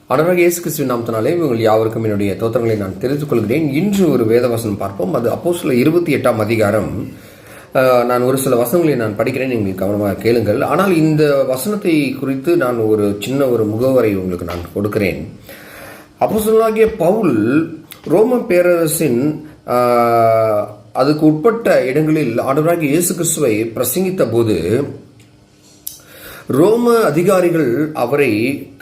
ஆண்டவராகிய இயேசு கிறிஸ்துவின் நாமத்தினாலே உங்கள் யாவருக்கும் என்னுடைய தோத்திரங்களை நான் தெரிவித்துக் கொள்கிறேன். இன்று ஒரு வேத வசனம் பார்ப்போம். அது அப்போஸ்தலர் 28ஆம் அதிகாரம். நான் ஒரு சில வசனங்களை நான் படிக்கிறேன், நீங்கள் கவனமாக கேளுங்கள். ஆனால் இந்த வசனத்தை குறித்து நான் ஒரு சின்ன முகவரை உங்களுக்கு நான் கொடுக்கிறேன். அப்போஸ்தலனாகிய பவுல் ரோம பேரரசின் அதுக்கு உட்பட்ட இடங்களில் ஆண்டவராகிய இயேசு கிறிஸ்துவை பிரசங்கித்த போது ரோம அதிகாரிகள் அவரை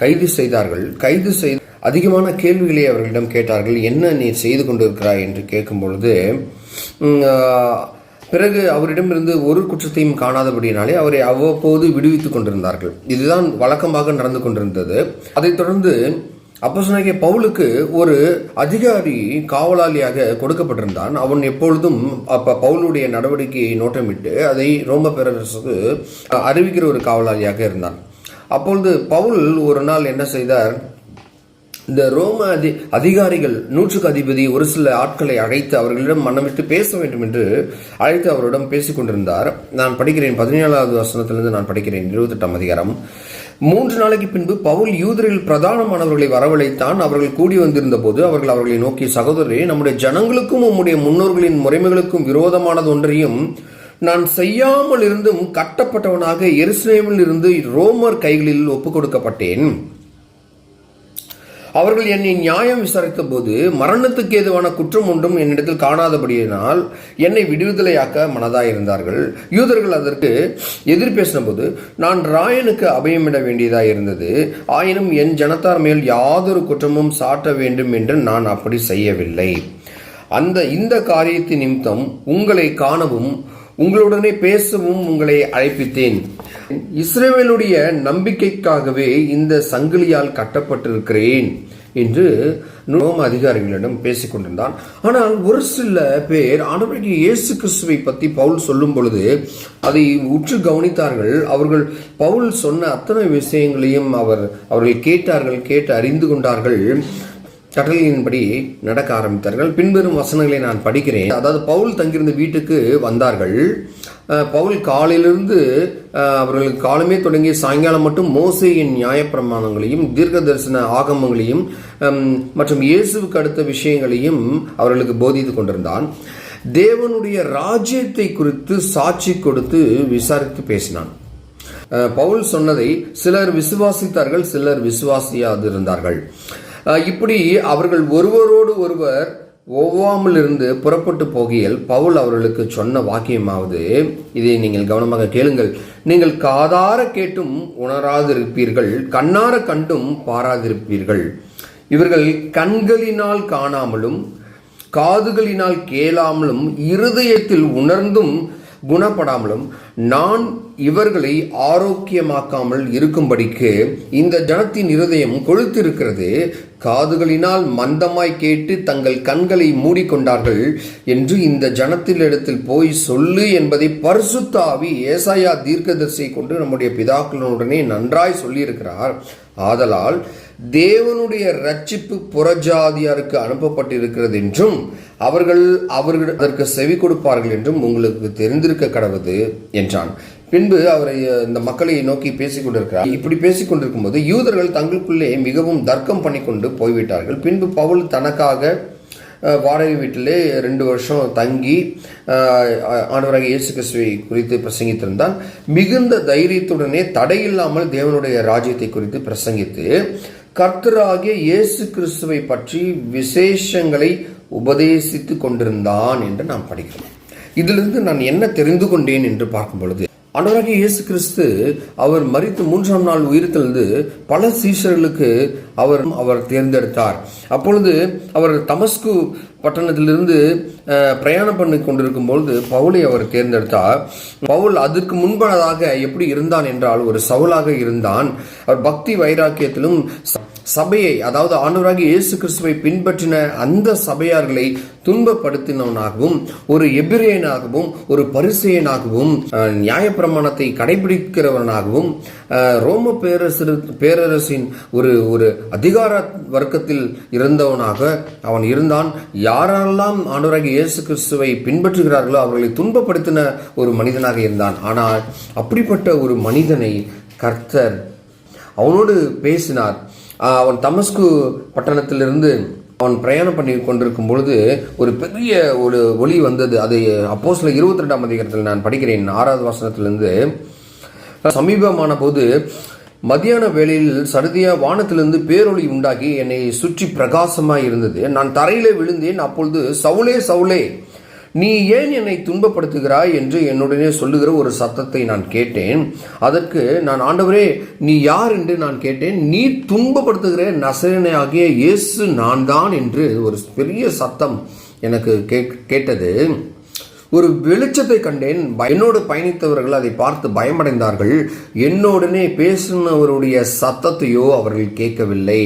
கைது செய்தார்கள். கைது செய்து அதிகமான கேள்விகளை அவர்களிடம் கேட்டார்கள். என்ன நீ செய்து கொண்டிருக்கிறாய் என்று கேட்கும் பொழுது பிறகு அவரிடமிருந்து ஒரு குற்றத்தையும் காணாதபடியினாலே அவரை அவ்வப்போது விடுவித்துக் கொண்டிருந்தார்கள். இதுதான் வழக்கமாக நடந்து கொண்டிருந்தது. அதைத் தொடர்ந்து அப்போஸ்தலனாகிய பவுலுக்கு ஒரு அதிகாரி காவலாளியாக கொடுக்கப்பட்டிருந்தான். அவன் எப்பொழுதும் பவுலுடைய நடவடிக்கையை நோட்டமிட்டு அதை ரோம பேரரசுக்கு அறிவிக்கிற ஒரு காவலாளியாக இருந்தான். அப்பொழுது பவுல் ஒரு நாள் என்ன செய்தார், இந்த ரோம அதிகாரிகள் நூற்றுக்கு அதிபதி ஒரு சில ஆட்களை அழைத்து அவர்களிடம் மனமிட்டு பேச வேண்டும் என்று அழைத்து அவரிடம் பேசிக் கொண்டிருந்தார். நான் படிக்கிறேன், 17வது வசனத்திலிருந்து நான் படிக்கிறேன், 28ஆம் அதிகாரம். 3 நாளைக்கு பின்பு பவுல் யூதரில் பிரதானமானவர்களை வரவழைத்தான். அவர்கள் கூடி வந்திருந்த போது அவர்களை நோக்கி, சகோதரரே, நம்முடைய ஜனங்களுக்கும் உம்முடைய முன்னோர்களின் முறைமைகளுக்கும் விரோதமானது ஒன்றையும் நான் செய்யாமல் இருந்தும் கட்டப்பட்டவனாக எருசலேமில் இருந்து ரோமர் கைகளில் ஒப்புக் கொடுக்கப்பட்டேன். அவர்கள் என்னை நியாயம் விசாரித்த போது மரணத்துக்கு ஏதுவான குற்றம் ஒன்றும் என்னிடத்தில் காணாதபடியினால் என்னை விடுதலையாக்க மனதாயிருந்தார்கள். யூதர்கள் அதற்கு எதிர் பேசின போது நான் ராயனுக்கு அபயமிட வேண்டியதாக இருந்தது. ஆயினும் என் ஜனத்தார் மேல் யாதொரு குற்றமும் சாட்ட வேண்டும் என்று நான் அப்படி செய்யவில்லை. இந்த காரியத்தின் நிமித்தம் உங்களை காணவும் உங்களுடனே பேசவும் உங்களை அழைப்பித்தேன். இஸ்ரவேலுடைய நம்பிக்கைக்காகவே இந்த சங்கிலியால் கட்டப்பட்டிருக்கிறேன் என்று ரோம அதிகாரிகளிடம் பேசிக் கொண்டிருந்தான். ஆனால் ஒரு சில பேர் ஆண்டவராகிய இயேசு கிறிஸ்துவை பற்றி பவுல் சொல்லும் பொழுது அதை உற்று கவனித்தார்கள். அவர்கள் பவுல் சொன்ன அத்தனை விஷயங்களையும் அவர்கள் கேட்டு அறிந்து கொண்டார்கள். கட்டளையின்படி நடக்க ஆரம்பித்தார்கள். பின்வரும் வசனங்களை நான் படிக்கிறேன். அதாவது பவுல் தங்கியிருந்த வீட்டுக்கு வந்தார்கள். பவுல் காலையிலிருந்து அவர்களுக்கு காலமே தொடங்கி சாயங்காலம் மட்டும் மோசேயின் நியாயப்பிரமாணங்களையும் தீர்க்க தரிசன ஆகமங்களையும் மற்றும் இயேசுவுக்கு அடுத்த விஷயங்களையும் அவர்களுக்கு போதித்துக் கொண்டிருந்தான். தேவனுடைய ராஜ்யத்தை குறித்து சாட்சி கொடுத்து விசாரித்து பேசினான். பவுல் சொன்னதை சிலர் விசுவாசித்தார்கள், சிலர் விசுவாசியாதிருந்தார்கள். இப்படி அவர்கள் ஒருவரோடு ஒருவர் ஒவ்வாமல் இருந்து புறப்பட்டு போகையில் பவுல் அவர்களுக்கு சொன்ன வாக்கியமாவது, இதை நீங்கள் கவனமாக கேளுங்கள். நீங்கள் காதார கேட்டும் உணராதிருப்பீர்கள், கண்ணார கண்டும் பாராதிருப்பீர்கள். இவர்கள் கண்களினால் காணாமலும் காதுகளினால் கேளாமலும் இருதயத்தில் உணர்ந்தும் குணப்படாமலும் நான் இவர்களை ஆரோக்கியமாக்காமல் இருக்கும்படிக்கு இந்த ஜனத்தின் இருதயம் கொழுத்திருக்கிறது. காதுகளினால் மந்தமாய் கேட்டு தங்கள் கண்களை மூடிக்கொண்டார்கள் என்று இந்த ஜனத்தினிடத்தில் போய் சொல்லு என்பதை பரிசுத்த ஆவி ஏசாயா தீர்க்கதரிசியை கொண்டு நம்முடைய பிதாக்களுடனே நன்றாய் சொல்லியிருக்கிறார். ஆதலால் தேவனுடைய ரட்சிப்பு புறஜாதியாருக்கு அனுப்பப்பட்டிருக்கிறது என்றும் அவர்கள் அதற்கு செவி கொடுப்பார்கள் என்றும் உங்களுக்கு தெரிந்திருக்க கடவுது என்றான். பின்பு அவரை இந்த மக்களை நோக்கி பேசிக் கொண்டிருக்கிறார். இப்படி பேசிக் கொண்டிருக்கும் போது யூதர்கள் தங்களுக்குள்ளே மிகவும் தர்க்கம் பண்ணி கொண்டு போய்விட்டார்கள். பின்பு பவுல் தனக்காக வாடகை வீட்டிலே 2 வருஷம் தங்கி ஆண்டவராகிய இயேசு கிறிஸ்துவை குறித்து பிரசங்கித்திருந்தான். மிகுந்த தைரியத்துடனே தடையில்லாமல் தேவனுடைய ராஜ்யத்தை குறித்து பிரசங்கித்து கர்த்தராகிய இயேசு கிறிஸ்துவை பற்றி விசேஷங்களை உபதேசித்துக் கொண்டிருந்தான் என்று நாம் படிக்கிறோம். இதிலிருந்து நான் என்ன தெரிந்து கொண்டேன் என்று பார்க்கும் பொழுது, ஆண்டவராகிய இயேசு கிறிஸ்து அவர் மரித்து 3ஆம் நாள் உயிர்த்தெழுந்து பல சீஷர்களுக்கு அவர் தேர்ந்தெடுத்தார். அப்பொழுது அவர் தமஸ்கு பட்டணத்திலிருந்து பிரயாணம் பண்ணி கொண்டிருக்கும் பொழுது பவுலை அவர் தேர்ந்தெடுத்தார். பவுல் அதற்கு முன்பதாக எப்படி இருந்தான் என்றால் ஒரு சவுலாக இருந்தான். அவர் பக்தி வைராக்கியத்திலும் சபையை, அதாவது ஆண்டவராகிய இயேசு கிறிஸ்துவை பின்பற்றின அந்த சபையார்களை துன்பப்படுத்தினவனாகவும் ஒரு எபிரேயனாகவும் ஒரு பரிசேயனாகவும் நியாயப்பிரமாணத்தை கடைபிடிக்கிறவனாகவும் ரோம பேரரசின் ஒரு அதிகார வர்க்கத்தில் இருந்தவனாக அவன் இருந்தான். யாரெல்லாம் ஆண்டவராகிய இயேசு கிறிஸ்துவை பின்பற்றுகிறார்களோ அவர்களை துன்பப்படுத்தின ஒரு மனிதனாக இருந்தான். ஆனால் அப்படிப்பட்ட ஒரு மனிதனை கர்த்தர் அவனோடு பேசினார். அவன் தமஸ்கு பட்டணத்திலிருந்து அவன் பிரயாணம் பண்ணி கொண்டிருக்கும் பொழுது ஒரு பெரிய ஒரு ஒளி வந்தது. அது அப்போஸ்தலர் 22ஆம் அதிகாரத்தில் நான் படிக்கிறேன், 6வது வசனத்திலிருந்து. சமீபமான போது மத்தியான வேளையில் சடுதியா வானத்திலிருந்து பேரொளி உண்டாகி என்னை சுற்றி பிரகாசமாய் இருந்தது. நான் தரையிலே விழுந்தேன். அப்பொழுது சவுலே சவுலே, நீ ஏன் என்னை துன்பப்படுத்துகிறாய் என்று என்னுடனே சொல்லுகிற ஒரு சத்தத்தை நான் கேட்டேன். அதற்கு நான், ஆண்டவரே நீ யார் என்று நான் கேட்டேன். நீ துன்பப்படுத்துகிற நசரேயனாகிய இயேசு நான் தான் என்று ஒரு பெரிய சத்தம் எனக்கு கேட்டது. ஒரு வெளிச்சத்தை கண்டேன். என்னோடு பயணித்தவர்கள் அதை பார்த்து பயமடைந்தார்கள். என்னோடனே பேசினவருடைய சத்தத்தையோ அவர்கள் கேட்கவில்லை.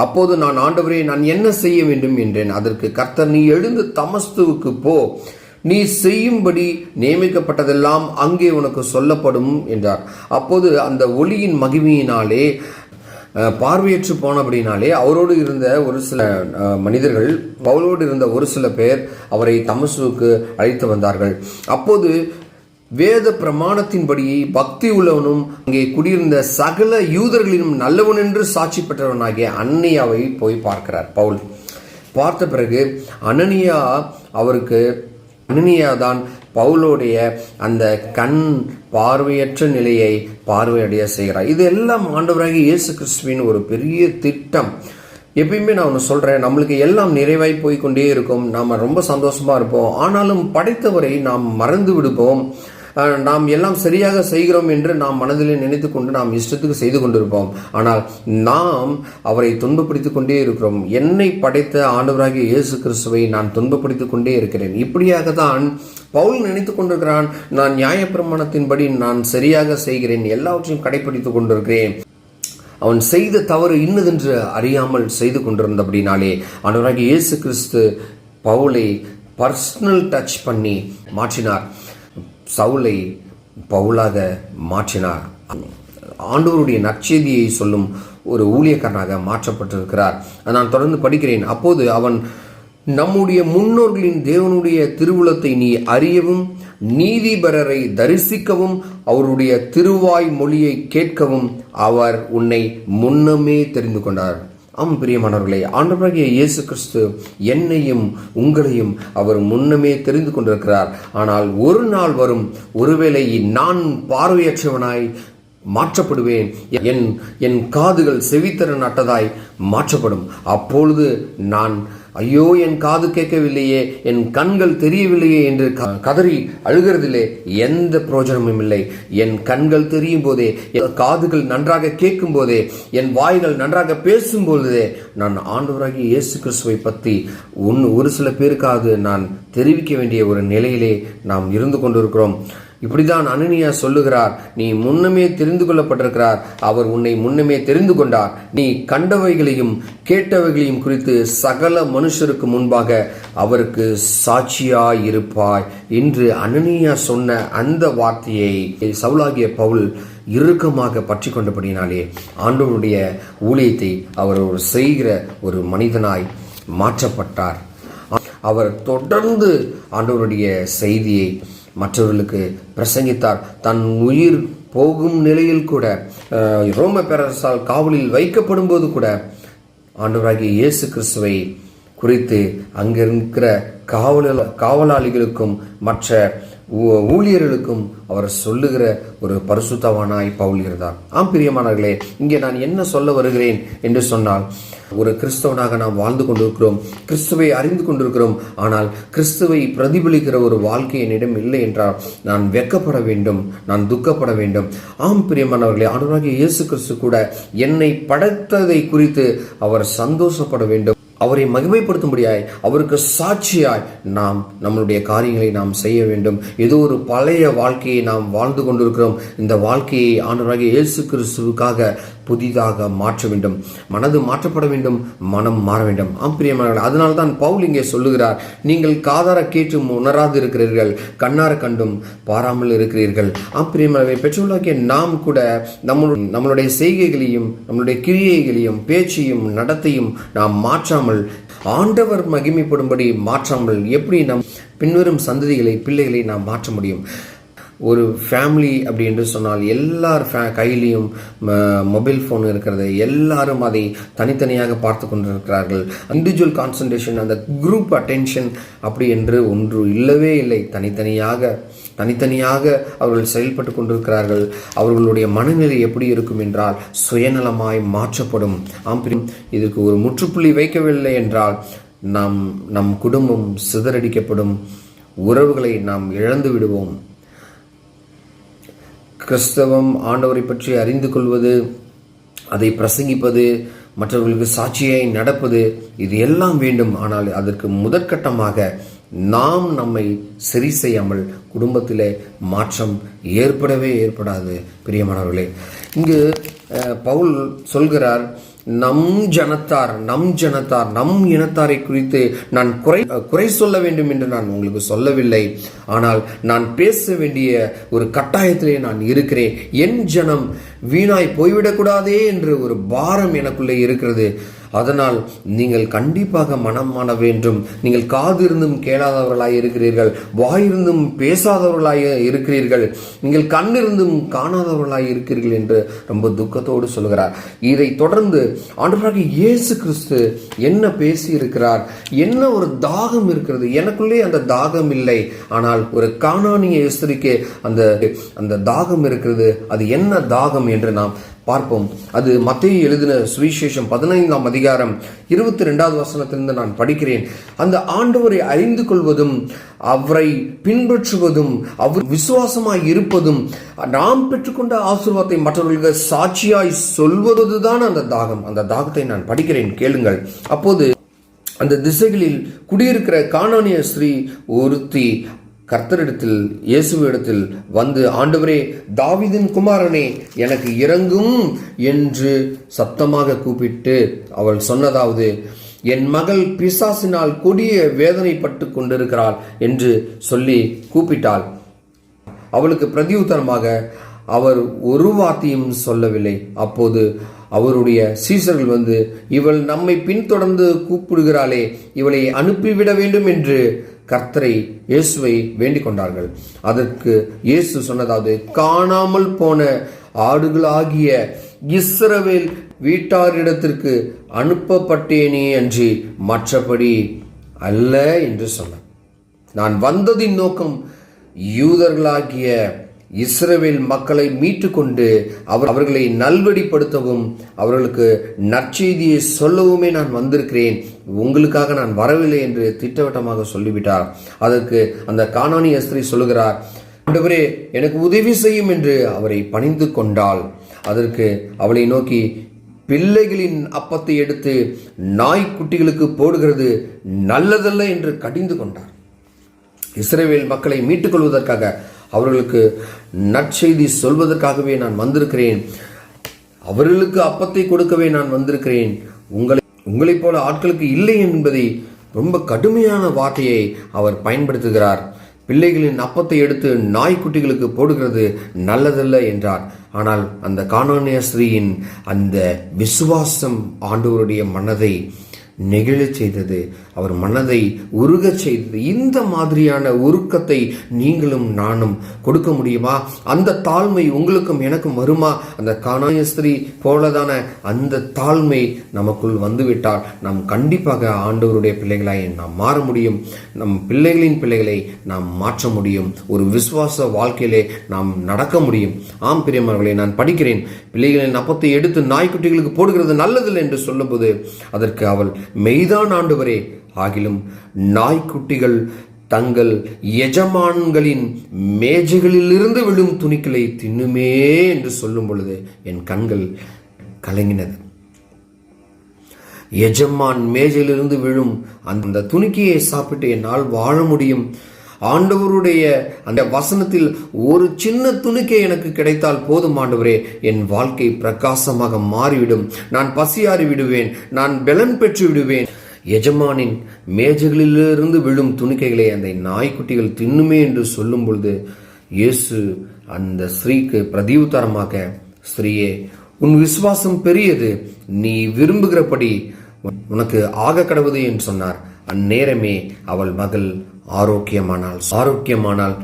அப்போது நான், ஆண்டவரே நான் என்ன செய்ய வேண்டும் என்றேன். அதற்கு கர்த்தர், நீ எழுந்து தமஸ்குவுக்கு போ, நீ செய்யும்படி நியமிக்கப்பட்டதெல்லாம் அங்கே உனக்கு சொல்லப்படும் என்றார். அப்போது அந்த ஒளியின் மகிமையினாலே பார்வையற்று போனபடினாலே அவரோடு இருந்த ஒரு சில மனிதர்கள், பவுலோடு இருந்த ஒரு சில பேர் அவரை தமஸ்குவுக்கு அழைத்து வந்தார்கள். அப்போது வேத பிரமாணத்தின்படி பக்தி உள்ளவனும் அங்கே குடியிருந்த சகல யூதர்களிலும் நல்லவன் என்று சாட்சி பெற்றவனாகிய அனனியாவை போய் பார்க்கிறார் பவுல். பார்த்த பிறகு அனனியா தான் பவுலோடைய அந்த கண் பார்வையற்ற நிலையை பார்வையடைய செய்கிறார். இது எல்லாம் ஆண்டவராகிய இயேசு கிறிஸ்துவின் ஒரு பெரிய திட்டம். எப்பயுமே நான் ஒன்று சொல்கிறேன், நம்மளுக்கு எல்லாம் நிறைவாய் போய்கொண்டே இருக்கும், நாம் ரொம்ப சந்தோஷமாக இருப்போம். ஆனாலும் படைத்தவரை நாம் மறந்து விடுவோம். நாம் எல்லாம் சரியாக செய்கிறோம் என்று நாம் மனதில் நினைத்து கொண்டு நாம் இஷ்டத்துக்கு செய்து கொண்டிருப்போம். ஆனால் நாம் அவரை துன்பப்படுத்திக் கொண்டே இருக்கிறோம். என்னை படைத்த ஆண்டவராகிய இயேசு கிறிஸ்துவை நான் துன்பப்படுத்திக் கொண்டே இருக்கிறேன். இப்படியாகத்தான் பவுல் நினைத்து கொண்டிருக்கிறான். நான் நியாயப்பிரமாணத்தின்படி நான் சரியாக செய்கிறேன், எல்லாவற்றையும் கடைபிடித்துக் கொண்டிருக்கிறேன். அவன் செய்த தவறு இன்னதென்று அறியாமல் செய்து கொண்டிருந்தபடினாலே ஆண்டவராகிய இயேசு கிறிஸ்து பவுலை பர்சனல் டச் பண்ணி மாற்றினார். சவுலை பவுலாக மாற்றினார். ஆண்டவருடைய நற்செய்தியை சொல்லும் ஒரு ஊழியக்காரனாக மாற்றப்பட்டிருக்கிறார். நான் தொடர்ந்து படிக்கிறேன். அப்போது அவன், நம்முடைய முன்னோர்களின் தேவனுடைய திருவுளத்தை நீ அறியவும், நீதிபரரை தரிசிக்கவும், அவருடைய திருவாய் மொழியை கேட்கவும் அவர் உன்னை முன்னமே தெரிந்து கொண்டார். பிரியமானவர்களே, ஆண்டவராகிய இயேசு கிறிஸ்து என்னையும் உங்களையும் அவர் முன்னமே தெரிந்து கொண்டிருக்கிறார். ஆனால் ஒரு நாள் வரும், ஒருவேளை நான் பார்வையற்றவனாய் மாற்றப்படுவேன், என் காதுகள் செவித்திறன் அற்றதாய் மாற்றப்படும். அப்பொழுது நான், ஐயோ என் காது கேட்கவில்லையே, என் கண்கள் தெரியவில்லையே என்று கதறி அழுகிறதிலே எந்த பிரயோஜனமும் இல்லை. என் கண்கள் தெரியும் போதே, என் காதுகள் நன்றாக கேட்கும் போதே, என் வாய்கள் நன்றாக பேசும்போதே நான் ஆண்டவராகிய இயேசு கிறிஸ்துவை பற்றி ஒரு சில பேருக்காவது நான் தெரிவிக்க வேண்டிய ஒரு நிலையிலே நாம் இருந்து கொண்டிருக்கிறோம். இப்படிதான் அனனியா சொல்லுகிறார், நீ முன்னமே தெரிந்து கொள்ளப்பட்டிருக்கிறார், அவர் உன்னை முன்னமே தெரிந்து கொண்டார். நீ கண்டவைகளையும் கேட்டவைகளையும் குறித்து சகல மனுஷருக்கு முன்பாக அவருக்கு சாட்சியாயிருப்பாய் என்று அனனியா சொன்ன அந்த வார்த்தையை சவுலாகிய பவுல் இறுக்கமாக பற்றி கொண்டபடினாலே ஆண்டவருடைய ஊழியத்தை அவர் செய்கிற ஒரு மனிதனாய் மாற்றப்பட்டார். அவர் தொடர்ந்து ஆண்டவருடைய செய்தியை மற்றவர்களுக்கு பிரசங்கித்தார். தன் உயிர் போகும் நிலையில் கூட, ரோம பேரரசால் காவலில் வைக்கப்படும் போது கூட ஆண்டவராகிய இயேசு கிறிஸ்துவை குறித்து அங்கிருக்கிற காவலாளிகளுக்கும் மற்ற ஊழியர்களுக்கும் அவர் சொல்லுகிற ஒரு பரிசுத்தவானாய் பவுல் இருந்தார். பிரியமானவர்களே, இங்கே நான் என்ன சொல்ல வருகிறேன் என்று சொன்னால், ஒரு கிறிஸ்தவனாக நாம் வாழ்ந்து கொண்டிருக்கிறோம், கிறிஸ்துவை அறிந்து கொண்டிருக்கிறோம். ஆனால் கிறிஸ்துவை பிரதிபலிக்கிற ஒரு வாழ்க்கை என்னிடம் இல்லை என்றால் நான் வெட்கப்பட வேண்டும், நான் துக்கப்பட வேண்டும். பிரியமானவர்களே, ஆண்டவராகிய இயேசு கிறிஸ்து கூட என்னை படைத்ததை குறித்து அவர் சந்தோஷப்பட வேண்டும். அவரை மகிமைப்படுத்தும்படியாய், அவருக்கு சாட்சியாய் நாம் நம்மளுடைய காரியங்களை நாம் செய்ய வேண்டும். ஏதோ ஒரு பழைய வாழ்க்கையை நாம் வாழ்ந்து கொண்டிருக்கிறோம். இந்த வாழ்க்கையை ஆண்டவராகிய இயேசு கிறிஸ்துவுக்காக புதிதாக மாற்ற வேண்டும். மனது மாற்றப்பட வேண்டும், மனம் மாற வேண்டும். பிரியமானவர்களே, அதனால்தான் பவுல் இங்கே சொல்லுகிறார், நீங்கள் காதார கேட்டும் உணராது இருக்கிறீர்கள், கண்ணார கண்டும் பாராமல் இருக்கிறீர்கள். பிரியமானவர்களே, பெற்றோர்களாகிய நாம் கூட நம்மளுடைய செய்கைகளையும் நம்மளுடைய கிரியைகளையும் பேச்சையும் நடத்தையும் நாம் மாற்றாமல், ஆண்டவர் மகிமைப்படும்படி மாற்றாமல் எப்படி நம் பின்வரும் சந்ததிகளை, பிள்ளைகளை நாம் மாற்ற முடியும்? ஒரு ஃபேமிலி அப்படி என்று சொன்னால் எல்லார் கையிலையும் மொபைல் ஃபோன் இருக்கிறது. எல்லாரும் அதை தனித்தனியாக பார்த்து கொண்டிருக்கிறார்கள். இண்டிவிஜுவல் கான்சன்ட்ரேஷன், அந்த குரூப் அட்டென்ஷன் அப்படி என்று ஒன்று இல்லவே இல்லை. தனித்தனியாக அவர்கள் செயல்பட்டு கொண்டிருக்கிறார்கள். அவர்களுடைய மனநிலை எப்படி இருக்கும் என்றால் சுயநலமாய் மாற்றப்படும். இதற்கு ஒரு முற்றுப்புள்ளி வைக்கவில்லை என்றால் நம் குடும்பம் சிதறடிக்கப்படும், உறவுகளை நாம் இழந்து விடுவோம். கிறிஸ்தவம், ஆண்டவரை பற்றி அறிந்து கொள்வது, அதை பிரசங்கிப்பது, மற்றவர்களுக்கு சாட்சியாய் நடப்பது, இது எல்லாம் வேண்டும். ஆனால் அதற்கு முதற்கட்டமாக நாம் நம்மை சரி செய்யாமல் குடும்பத்திலே மாற்றம் ஏற்படாது. பிரியமானவர்களே, இங்கு பவுல் சொல்கிறார், நம் இனத்தாரை குறித்து நான் குறை சொல்ல வேண்டும் என்று நான் உங்களுக்கு சொல்லவில்லை. ஆனால் நான் பேச வேண்டிய ஒரு கட்டாயத்திலே நான் இருக்கிறேன். என் ஜனம் வீணாய் போய்விடக்கூடாதே என்று ஒரு பாரம் எனக்குள்ளே இருக்கிறது. அதனால் நீங்கள் கண்டிப்பாக மனம் மாற வேண்டும். நீங்கள் காதிருந்தும் கேளாதவர்களாய் இருக்கிறீர்கள், வாயிருந்தும் பேசாதவர்களாய் இருக்கிறீர்கள், நீங்கள் கண்ணிருந்தும் காணாதவர்களாய் இருக்கிறீர்கள் என்று ரொம்ப துக்கத்தோடு சொல்கிறார். இதை தொடர்ந்து ஆண்டவராகிய இயேசு கிறிஸ்து என்ன பேசி இருக்கிறார், என்ன ஒரு தாகம் இருக்கிறது. எனக்குள்ளே அந்த தாகம் இல்லை, ஆனால் ஒரு கானானிய ஸ்திரீக்கு அந்த தாகம் இருக்கிறது. அது என்ன தாகம் என்று நாம் பார்ப்போம். அது மத்தேயு எழுதின சுவிசேஷம் 15ஆம் அதிகாரம் 22வது வசனத்திலிருந்து நான் படிக்கிறேன். அந்த ஆண்டவரை அறிந்து கொள்வதும், அவரை பின்பற்றுவதும், அவர் விசுவாசமாய் இருப்பதும், நாம் பெற்றுக்கொண்ட ஆசீர்வாதத்தை மற்றவர்களுக்கு சாட்சியாய் சொல்வதுதான் அந்த தாகம். அந்த தாகத்தை நான் படிக்கிறேன், கேளுங்கள். அப்போது அந்த திசைகளில் குடியிருக்கிற கானானிய ஸ்திரீ ஒருத்தி கர்த்தரிடத்தில், இயேசுவிடத்தில் வந்து, ஆண்டவரே, தாவீதின் குமாரனே, எனக்கு இரங்கும் என்று சத்தமாக கூப்பிட்டு அவள் சொன்னதாவது, என் மகள் பிசாசினால் கொடிய வேதனைப்பட்டு கொண்டிருக்கிறாள் என்று சொல்லி கூப்பிட்டாள். அவளுக்கு பிரதியுத்தரமாக அவர் ஒரு வார்த்தையும் சொல்லவில்லை. அப்போது அவருடைய சீசர்கள் வந்து, இவள் நம்மை பின்தொடர்ந்து கூப்பிடுகிறாளே, இவளை அனுப்பிவிட வேண்டும் என்று கர்த்தரை, இயேசுவை வேண்டிக் கொண்டார்கள். அதற்கு இயேசு சொன்னதாவது, காணாமல் போன ஆடுகளாகிய இஸ்ரவேல் வீட்டாரிடத்திற்கு அனுப்பப்பட்டேனே அன்றி மற்றபடி அல்ல என்று சொன்னார். நான் வந்ததின் நோக்கம் யூதர்களாகிய இஸ்ரவேல் மக்களை மீட்டு கொண்டு அவர்களை நல்வழிப்படுத்தவும், அவர்களுக்கு நற்செய்தியை சொல்லவுமே நான் வந்திருக்கிறேன், உங்களுக்காக நான் வரவில்லை என்று திட்டவட்டமாக சொல்லிவிட்டார். அதற்கு அந்த கானானிய ஸ்திரீ சொல்லுகிறார், ஆண்டவரே, எனக்கு உதவி செய்யும் என்று அவரை பணிந்து கொண்டாள். அதற்கு அவளை நோக்கி, பிள்ளைகளின் அப்பத்தை எடுத்து நாய்க்குட்டிகளுக்கு போடுகிறது நல்லதல்ல என்று கடிந்து கொண்டார். இஸ்ரவேல் மக்களை மீட்டுக் கொள்வதற்காக, அவர்களுக்கு நற்செய்தி சொல்வதற்காகவே நான் வந்திருக்கிறேன், அவர்களுக்கு அப்பத்தை கொடுக்கவே நான் வந்திருக்கிறேன், உங்களைப் போல ஆட்களுக்கு இல்லை என்பதை ரொம்ப கடுமையான வார்த்தையை அவர் பயன்படுத்துகிறார். பிள்ளைகளின் அப்பத்தை எடுத்து நாய்க்குட்டிகளுக்கு போடுகிறது நல்லதல்ல என்றார். ஆனால் அந்த கானானிய ஸ்திரீயின் அந்த விசுவாசம் ஆண்டவருடைய மனதை நெகிழச் செய்தது, அவர் மனதை உருகச் செய்தது. இந்த மாதிரியான உருக்கத்தை நீங்களும் நானும் கொடுக்க முடியுமா? அந்த தாழ்மை உங்களுக்கும் எனக்கும் வருமா? அந்த கானானிய ஸ்திரீ போலதான அந்த தாழ்மை நமக்குள் வந்துவிட்டால் நாம் கண்டிப்பாக ஆண்டவருடைய பிள்ளைகளாய் நாம் மாற முடியும். நம் பிள்ளைகளின் பிள்ளைகளை நாம் மாற்ற முடியும். ஒரு விசுவாச வாழ்க்கையிலே நாம் நடக்க முடியும். ஆம் பிரியமானவர்களே, நான் படிக்கிறேன், பிள்ளைகளின் அப்பத்தை எடுத்து நாய்க்குட்டிகளுக்கு போடுகிறது நல்லதில்லை என்று சொல்லும்போது அதற்கு அவள், மெய்தான் ஆண்டவரே, ஆகிலும் நாய்க்குட்டிகள் தங்கள் எஜமான்களின் மேஜைகளிலிருந்து விழும் துணிகளை தின்னுமே என்று சொல்லும் பொழுது என் கண்கள் கலங்கினது. எஜமான் மேஜையிலிருந்து விழும் அந்த துணிக்கையை சாப்பிட்டு என்னால் வாழ முடியும். ஆண்டவருடைய அந்த வசனத்தில் ஒரு சின்ன துணிக்கை எனக்கு கிடைத்தால் போதும் ஆண்டவரே, என் வாழ்க்கை பிரகாசமாக மாறிவிடும், நான் பசியாறி விடுவேன், நான் பலன் பெற்று விடுவேன். எஜமானின் மேஜைகளிலிருந்து விழும் துணிக்கைகளை அந்த நாய்க்குட்டிகள் தின்னுமே என்று சொல்லும் பொழுது இயேசு அந்த ஸ்திரீக்கு பிரதியுத்தரமாக, ஸ்திரீயே, உன் விசுவாசம் பெரியது, நீ விரும்புகிறபடி உனக்கு ஆக கடவுது என்று சொன்னார். அந்நேரமே அவள் மகள் ஆரோக்கியமானால்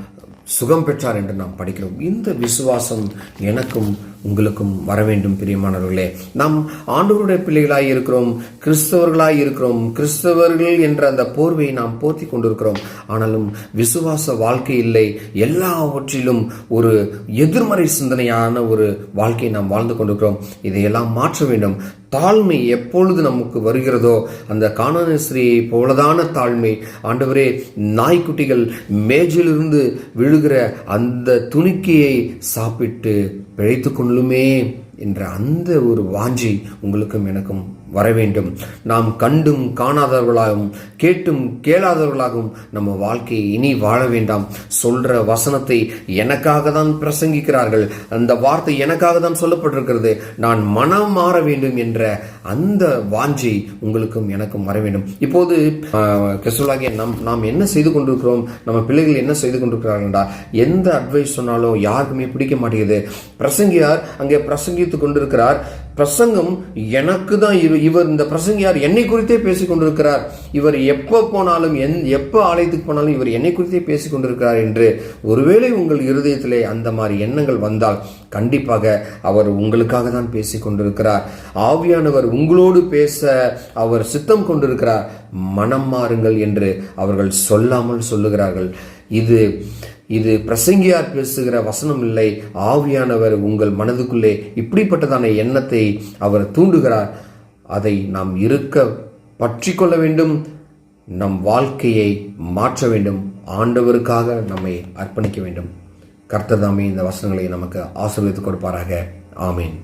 சுகம் பெற்றார் என்று நாம் படிக்கிறோம். இந்த விசுவாசம் எனக்கும் உங்களுக்கும் வர வேண்டும். பிரியமானவர்களே, நாம் ஆண்டவருடைய பிள்ளைகளாய் இருக்கிறோம், கிறிஸ்தவர்களாய் இருக்கிறோம். கிறிஸ்தவர்கள் என்ற அந்த போர்வையை நாம் போர்த்தி கொண்டிருக்கிறோம். ஆனாலும் விசுவாச வாழ்க்கை இல்லை. எல்லாவற்றிலும் ஒரு எதிர்மறை சிந்தனையான ஒரு வாழ்க்கையை நாம் வாழ்ந்து கொண்டிருக்கிறோம். இதையெல்லாம் மாற்ற வேண்டும். தாழ்மை எப்பொழுது நமக்கு வருகிறதோ, அந்த கானானிய ஸ்திரீயை போலதான தாழ்மை, ஆண்டவரே, நாய்க்குட்டிகள் மேஜிலிருந்து விழுகிற அந்த துணிக்கையை சாப்பிட்டு பிழைத்து கொள்ளுமே என்ற அந்த ஒரு வாஞ்சி உங்களுக்கும் எனக்கும் வர வேண்டும். நாம் கண்டும் காணாதவர்களாகவும் கேட்டும் கேளாதவர்களாகவும் நம்ம வாழ்க்கையை இனி வாழ வேண்டாம். சொல்ற வசனத்தை எனக்காக தான் பிரசங்கிக்கிறார்கள், அந்த வார்த்தை எனக்காக தான் சொல்லப்பட்டிருக்கிறது, நான் மனம் மாற வேண்டும் என்ற அந்த வாஞ்சி உங்களுக்கும் எனக்கும் வர வேண்டும். இப்போது கிறிஸ்துவர்களாகிய நாம் என்ன செய்து கொண்டிருக்கிறோம், நம்ம பிள்ளைகள் என்ன செய்து கொண்டிருக்கிறார்களா? எந்த அட்வைஸ் சொன்னாலும் யாருக்குமே பிடிக்க மாட்டேங்குது. பிரசங்கியார் அங்கே பிரசங்கித்துக் கொண்டிருக்கிறார். பிரசங்கம் எனக்கு தான். இவர் இந்த பிரசங்கியார் என்னை குறித்தே பேசிக் கொண்டிருக்கிறார். இவர் எப்ப போனாலும் எப்ப ஆலயத்துக்கு போனாலும் இவர் என்னை குறித்தே பேசிக் கொண்டிருக்கிறார் என்று ஒருவேளை உங்கள் இருதயத்திலே அந்த மாதிரி எண்ணங்கள் வந்தால் கண்டிப்பாக அவர் உங்களுக்காக தான் பேசிக் கொண்டிருக்கிறார். ஆவியானவர் உங்களோடு பேச அவர் சித்தம் கொண்டிருக்கிறார். மனம் மாறுங்கள் என்று அவர்கள் சொல்லாமல் சொல்லுகிறார்கள். இது பிரசங்கியார் பேசுகிற வசனம் இல்லை. ஆவியானவர் உங்கள் மனதுக்குள்ளே இப்படிப்பட்டதான எண்ணத்தை அவர் தூண்டுகிறார். அதை நாம் பற்றி கொள்ள வேண்டும். நம் வாழ்க்கையை மாற்ற வேண்டும். ஆண்டவருக்காக நம்மை அர்ப்பணிக்க வேண்டும். கர்த்தர் தாமே இந்த வசனங்களை நமக்கு ஆசீர்வதித்துக் கொடுப்பாராக. ஆமேன்.